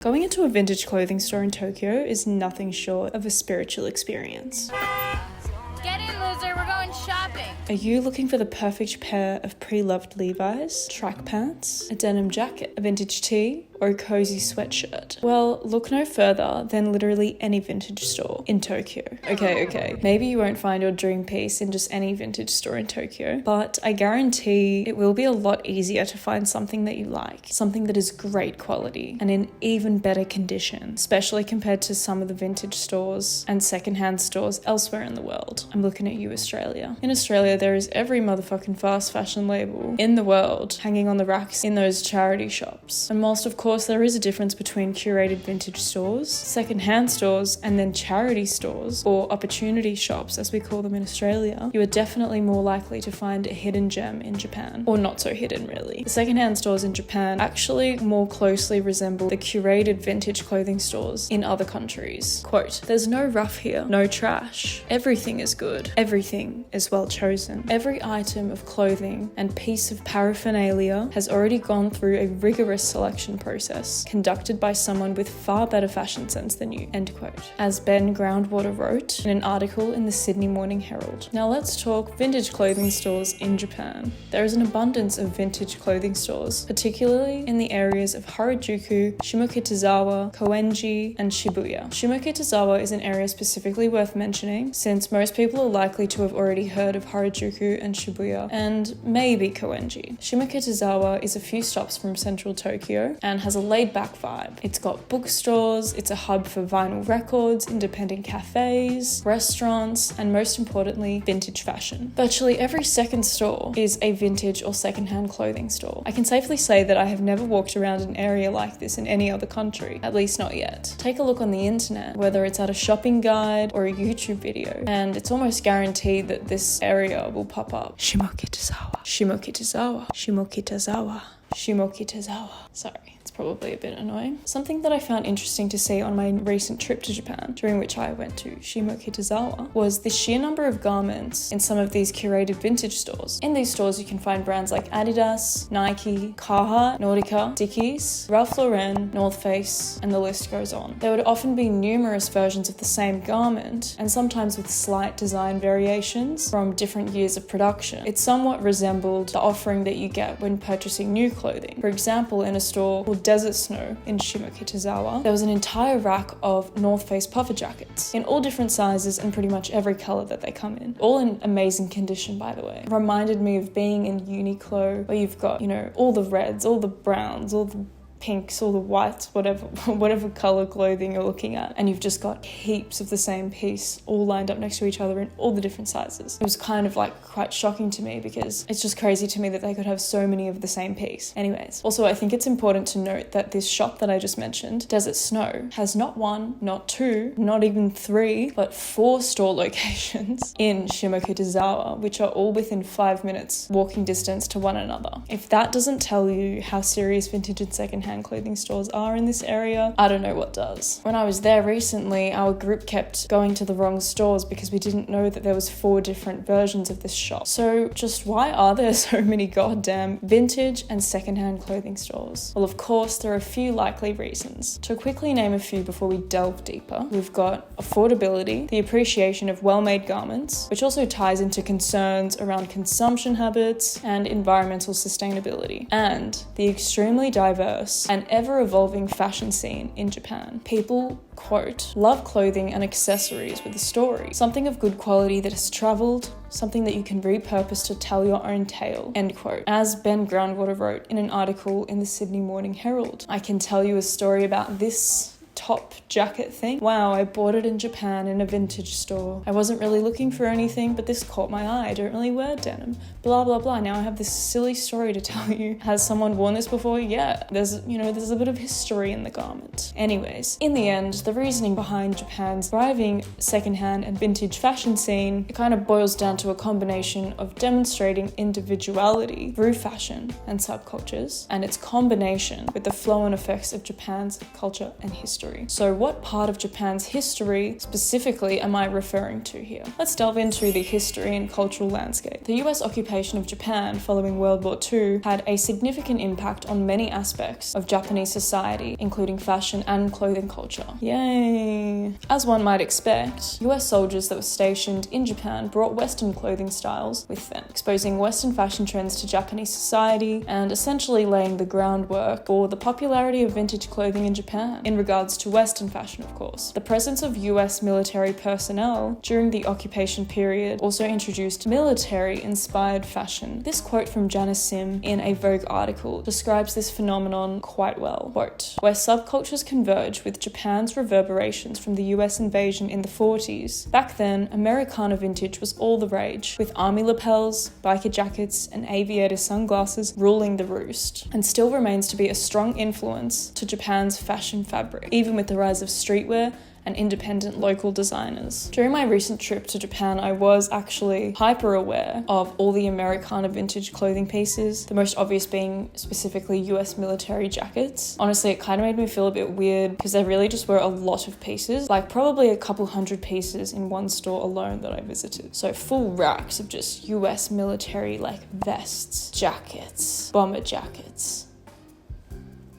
Going into a vintage clothing store in Tokyo is nothing short of a spiritual experience. Get in, loser, we're going shopping. Are you looking for the perfect pair of pre-loved Levi's, track pants, a denim jacket, a vintage tee, or a cozy sweatshirt? Well, look no further than literally any vintage store in Tokyo. Okay, maybe you won't find your dream piece in just any vintage store in Tokyo, but I guarantee it will be a lot easier to find something that you like, something that is great quality and in even better condition, especially compared to some of the vintage stores and secondhand stores elsewhere in the world. I'm looking at you, Australia. In Australia, there is every motherfucking fast fashion label in the world hanging on the racks in those charity shops. And whilst of course there is a difference between curated vintage stores, secondhand stores, and then charity stores, or opportunity shops as we call them in Australia, you are definitely more likely to find a hidden gem in Japan. Or not so hidden, really. The secondhand stores in Japan actually more closely resemble the curated vintage clothing stores in other countries. Quote, "There's no rough here, no trash. Everything is good. Everything is well chosen. Every item of clothing and piece of paraphernalia has already gone through a rigorous selection process conducted by someone with far better fashion sense than you," end quote, as Ben Groundwater wrote in an article in the Sydney Morning Herald. Now let's talk vintage clothing stores in Japan. There is an abundance of vintage clothing stores, particularly in the areas of Harajuku, Shimokitazawa, Koenji, and Shibuya. Shimokitazawa is an area specifically worth mentioning, since most people are likely to have already heard of Harajuku and Shibuya, and maybe Koenji. Shimokitazawa is a few stops from central Tokyo and has a laid-back vibe. It's got bookstores, it's a hub for vinyl records, independent cafes, restaurants, and most importantly, vintage fashion. Virtually every second store is a vintage or secondhand clothing store. I can safely say that I have never walked around an area like this in any other country, at least not yet. Take a look on the internet, whether it's at a shopping guide or a YouTube video, and it's almost guaranteed that this area will pop up. Shimokitazawa, Shimokitazawa, Shimokitazawa, Shimokitazawa. Sorry. It's probably a bit annoying. Something that I found interesting to see on my recent trip to Japan, during which I went to Shimokitazawa, was the sheer number of garments in some of these curated vintage stores. In these stores, you can find brands like Adidas, Nike, Carhartt, Nautica, Dickies, Ralph Lauren, North Face, and the list goes on. There would often be numerous versions of the same garment, and sometimes with slight design variations from different years of production. It somewhat resembled the offering that you get when purchasing new clothing. For example, in a store called Desert Snow in Shimokitazawa, there was an entire rack of North Face puffer jackets in all different sizes and pretty much every color that they come in. All in amazing condition, by the way. It reminded me of being in Uniqlo, where you've got, all the reds, all the browns, all the pinks, all the whites, whatever color clothing you're looking at, and you've just got heaps of the same piece all lined up next to each other in all the different sizes. It was kind of quite shocking to me, because it's just crazy to me that they could have so many of the same piece. Anyways, also I think it's important to note that this shop that I just mentioned, Desert Snow, has not one, not two, not even three, but 4 store locations in Shimokitazawa, which are all within 5 minutes walking distance to one another. If that doesn't tell you how serious vintage and secondhand clothing stores are in this area, I don't know what does. When I was there recently, our group kept going to the wrong stores because we didn't know that there was 4 different versions of this shop. So just why are there so many goddamn vintage and secondhand clothing stores? Well, of course, there are a few likely reasons. To quickly name a few before we delve deeper, we've got affordability, the appreciation of well-made garments, which also ties into concerns around consumption habits and environmental sustainability, and the extremely diverse and ever-evolving fashion scene in Japan. People, quote, love clothing and accessories with a story, something of good quality that has traveled, something that you can repurpose to tell your own tale, end quote, as Ben Groundwater wrote in an article in the Sydney Morning Herald. I can tell you a story about this top jacket thing. Wow, I bought it in Japan in a vintage store. I wasn't really looking for anything, but this caught my eye. I don't really wear denim. Blah, blah, blah. Now I have this silly story to tell you. Has someone worn this before? Yeah. There's a bit of history in the garment. Anyways, in the end, the reasoning behind Japan's thriving secondhand and vintage fashion scene, it kind of boils down to a combination of demonstrating individuality through fashion and subcultures, and its combination with the flow and effects of Japan's culture and history. history. So what part of Japan's history specifically am I referring to here? Let's delve into the history and cultural landscape. The US occupation of Japan following World War II had a significant impact on many aspects of Japanese society, including fashion and clothing culture. Yay! As one might expect, US soldiers that were stationed in Japan brought Western clothing styles with them, exposing Western fashion trends to Japanese society and essentially laying the groundwork for the popularity of vintage clothing in Japan, in regards to Western fashion, of course. The presence of US military personnel during the occupation period also introduced military-inspired fashion. This quote from Janice Sim in a Vogue article describes this phenomenon quite well. Quote, "Where subcultures converge with Japan's reverberations from the US invasion in the 40s, back then, Americana vintage was all the rage, with army lapels, biker jackets, and aviator sunglasses ruling the roost, and still remains to be a strong influence to Japan's fashion fabric, even with the rise of streetwear and independent local designers." During my recent trip to Japan, I was actually hyper aware of all the Americana vintage clothing pieces, the most obvious being specifically US military jackets. Honestly, it kind of made me feel a bit weird because there really just were a lot of pieces, like probably a couple hundred pieces in one store alone that I visited. So full racks of just US military like vests, jackets, bomber jackets,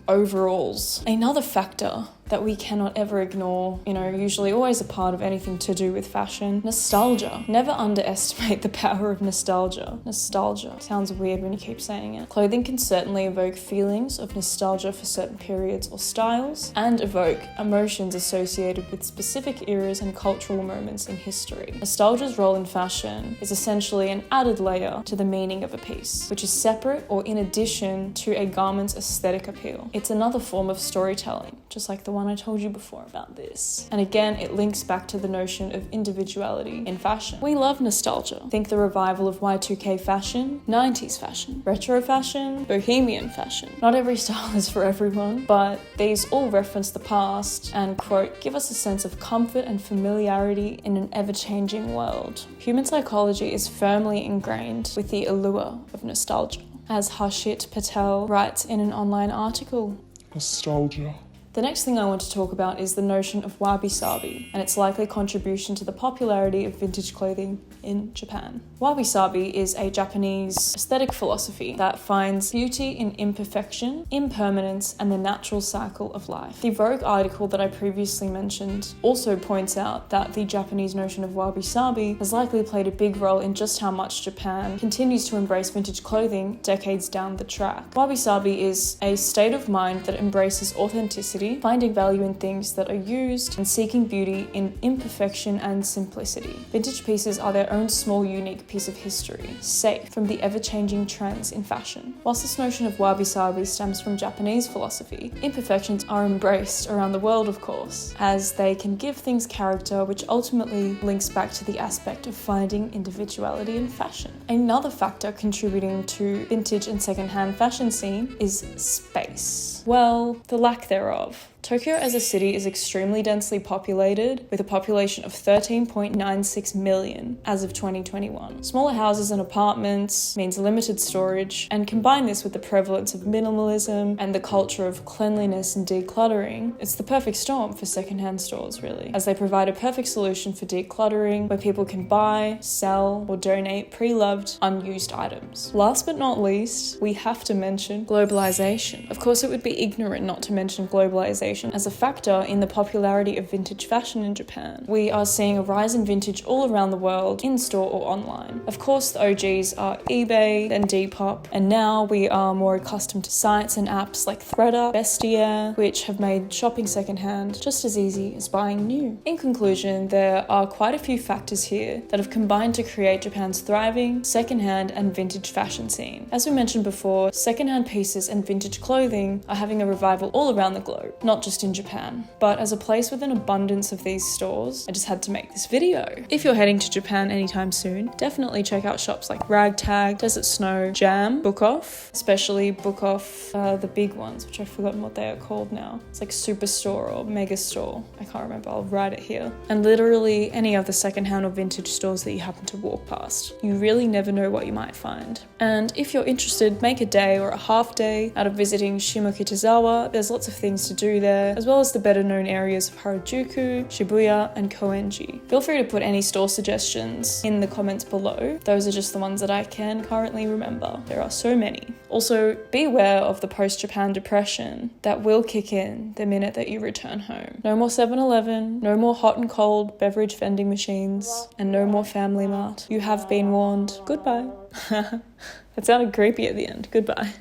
overalls. Another factor that we cannot ever ignore, usually always a part of anything to do with fashion, nostalgia. Never underestimate the power of nostalgia. Nostalgia. Sounds weird when you keep saying it. Clothing can certainly evoke feelings of nostalgia for certain periods or styles, and evoke emotions associated with specific eras and cultural moments in history. Nostalgia's role in fashion is essentially an added layer to the meaning of a piece, which is separate or in addition to a garment's aesthetic appeal. It's another form of storytelling, just like the one I told you before about this. And again, it links back to the notion of individuality in fashion. We love nostalgia. Think the revival of Y2K fashion, 90s fashion, retro fashion, bohemian fashion. Not every style is for everyone, but these all reference the past and, quote, give us a sense of comfort and familiarity in an ever-changing world. Human psychology is firmly ingrained with the allure of nostalgia, as Harshit Patel writes in an online article. Nostalgia. The next thing I want to talk about is the notion of wabi-sabi and its likely contribution to the popularity of vintage clothing in Japan. Wabi-sabi is a Japanese aesthetic philosophy that finds beauty in imperfection, impermanence, and the natural cycle of life. The Vogue article that I previously mentioned also points out that the Japanese notion of wabi-sabi has likely played a big role in just how much Japan continues to embrace vintage clothing decades down the track. Wabi-sabi is a state of mind that embraces authenticity, finding value in things that are used, and seeking beauty in imperfection and simplicity. Vintage pieces are their own small, unique piece of history, safe from the ever-changing trends in fashion. Whilst this notion of wabi-sabi stems from Japanese philosophy, imperfections are embraced around the world, of course, as they can give things character, which ultimately links back to the aspect of finding individuality in fashion. Another factor contributing to vintage and secondhand fashion scene is space. Well, the lack thereof. Tokyo as a city is extremely densely populated, with a population of 13.96 million as of 2021. Smaller houses and apartments means limited storage, and combine this with the prevalence of minimalism and the culture of cleanliness and decluttering, it's the perfect storm for secondhand stores, really, as they provide a perfect solution for decluttering where people can buy, sell, or donate pre-loved, unused items. Last but not least, we have to mention globalization. Of course, it would be ignorant not to mention globalization as a factor in the popularity of vintage fashion in Japan. We are seeing a rise in vintage all around the world, in-store or online. Of course, the OGs are eBay, then Depop, and now we are more accustomed to sites and apps like Thredr, Vestiaire, which have made shopping secondhand just as easy as buying new. In conclusion, there are quite a few factors here that have combined to create Japan's thriving secondhand and vintage fashion scene. As we mentioned before, secondhand pieces and vintage clothing are having a revival all around the globe, not just in Japan. But as a place with an abundance of these stores, I just had to make this video. If you're heading to Japan anytime soon, definitely check out shops like Ragtag, Desert Snow, Jam, Book Off, especially Book Off, the big ones, which I've forgotten what they are called now. It's like Superstore or Mega Store. I can't remember, I'll write it here. And literally any other secondhand or vintage stores that you happen to walk past. You really never know what you might find. And if you're interested, make a day or a half day out of visiting Shimokitazawa. There's lots of things to do there. Shibuya, as well as the better known areas of Harajuku, Shibuya, and Koenji. Feel free to put any store suggestions in the comments below. Those are just the ones that I can currently remember. There are so many. Also, be aware of the post-Japan depression that will kick in the minute that you return home. No more 7-Eleven, no more hot and cold beverage vending machines, and no more Family Mart. You have been warned. Goodbye. That sounded creepy at the end. Goodbye.